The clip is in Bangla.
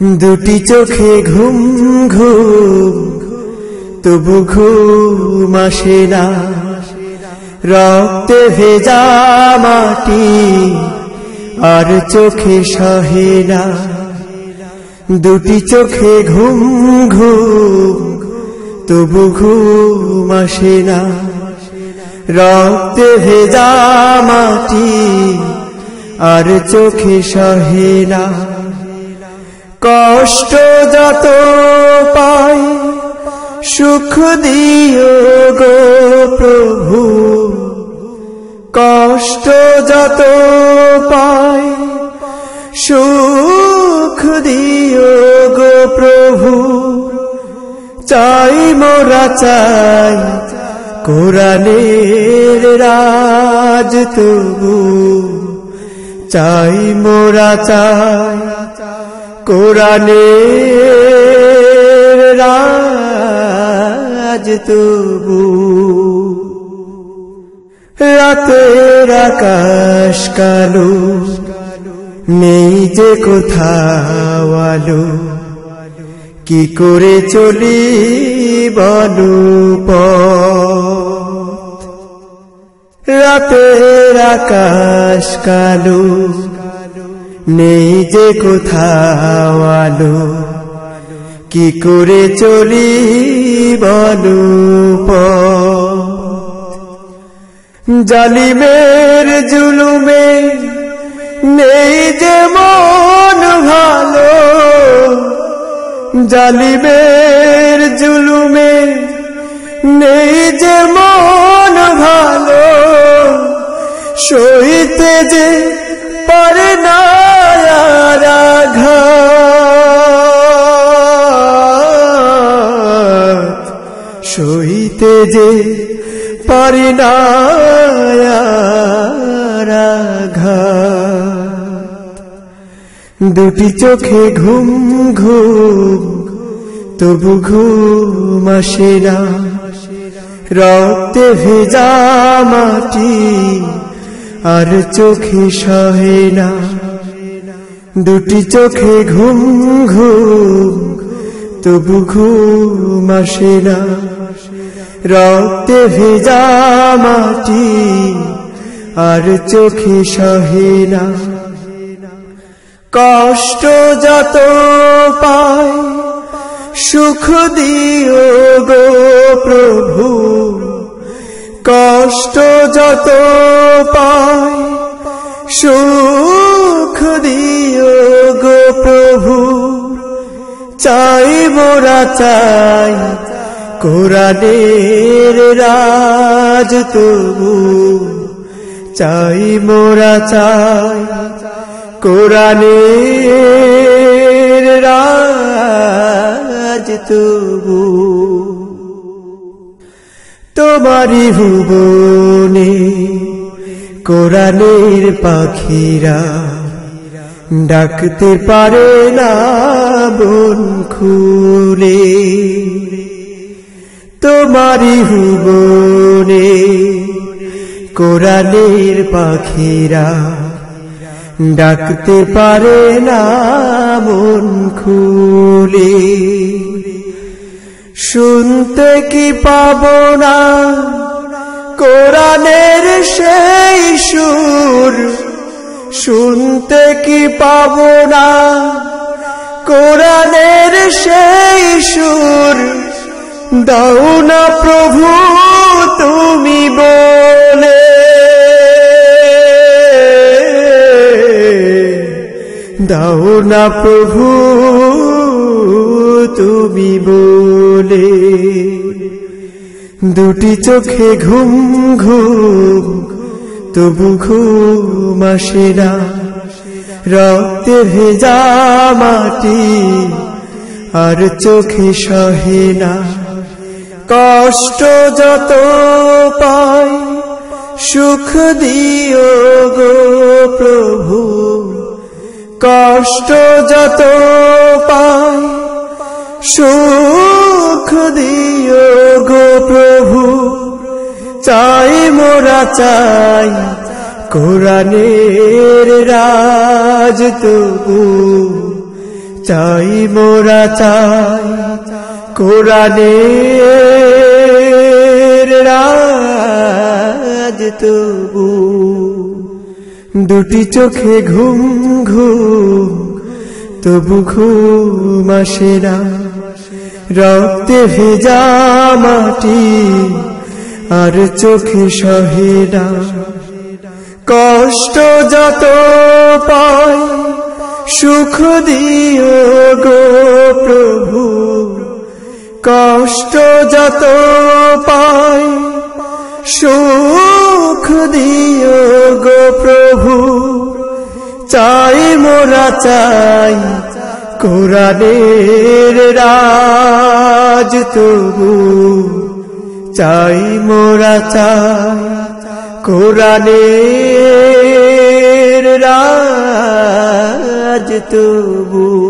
দুটি চোখে ঘুম ঘুম তবু ঘুম আসে না, রক্তে ভেজা মাটি আর চোখে সহে না। দুটি চোখে ঘুম ঘুম তবু ঘুম আসে না, রক্তে ভেজা মাটি আর চোখে সহে না। কষ্ট যত পাই সুখ দিও গো প্রভু, কষ্ট যত পাই সুখ দিও গো প্রভু। চাই মোরা চাই কোরআনের রাজ তবু, চাই মোরা চাই কোরআনের রাজ তবু। রাতের আকাশ কালো, নেই যে কোথাও আলো, কি করে চলি বলো পথ। রাতের আকাশ কালো, নেই যে কোথাও আলো, কি করে চলি বলো পথ। জালিমের জুলুমে নেই যে মন ভালো, জালিমের জুলুমে নেই যে মন ভালো, সইতে যে পারে না আঘাত, সইতে যে পারি না আঘাত। দুটি চোখে ঘুম ঘুম তবু ঘুম আসে না, রক্তে ভেজা মাটি আর চোখে সহে না। দুটি চোখে ঘুম ঘুম তবু ঘুম আসে না, রক্তে ভেজা মাটি আর চোখে সহে না। কষ্ট যত পাই সুখ দিও গো প্রভু, কষ্ট যত পাই সুখ দিও গো প্রভু। চাই মোরা চাই কোরআনের রাজ তবু, চাই মোরা চাই কোরআনের রাজ তবু। তোমারি ভুবনে কোরআনের পাখিরা ডাকতে পারে না বন খুলে। তোমারি ভুবনে কোরআনের পাখিরা ডাকতে পারে না মন খুলে। শুনতে কি পাবো না কোরআনের সেই সুর, শুনতে কি পাবো না কোরআনের সেই সুর। দাও না প্রভু তুমি বলে, দাও না প্রভু তুমি বলে। দুটি চোখে ঘুম ঘুম তবু ঘুম আসে না, রক্তে ভেজা মাটি আর চোখে সহে না। কষ্ট যত পাই সুখ দিও গো প্রভু, কষ্ট যত পাই সুখ দিও গো প্রভু। চাই মোরা চাই কোরআনের রাজ তবু, চাই মোরা চাই কোরআনের রাজ তবু দুটি চোখে ঘুম ঘুম তবু ঘুম আসে না রক্তে ভেজা মাটি আর চোখে সহে না কষ্ট যত পাই সুখ দিও গো প্রভু কষ্ট যত পাই সুখ দিও গো প্রভু চাই মোরা চাই কোরআনের রাজ তবু চাই মোরা চাই কোরআনের রাজ তবু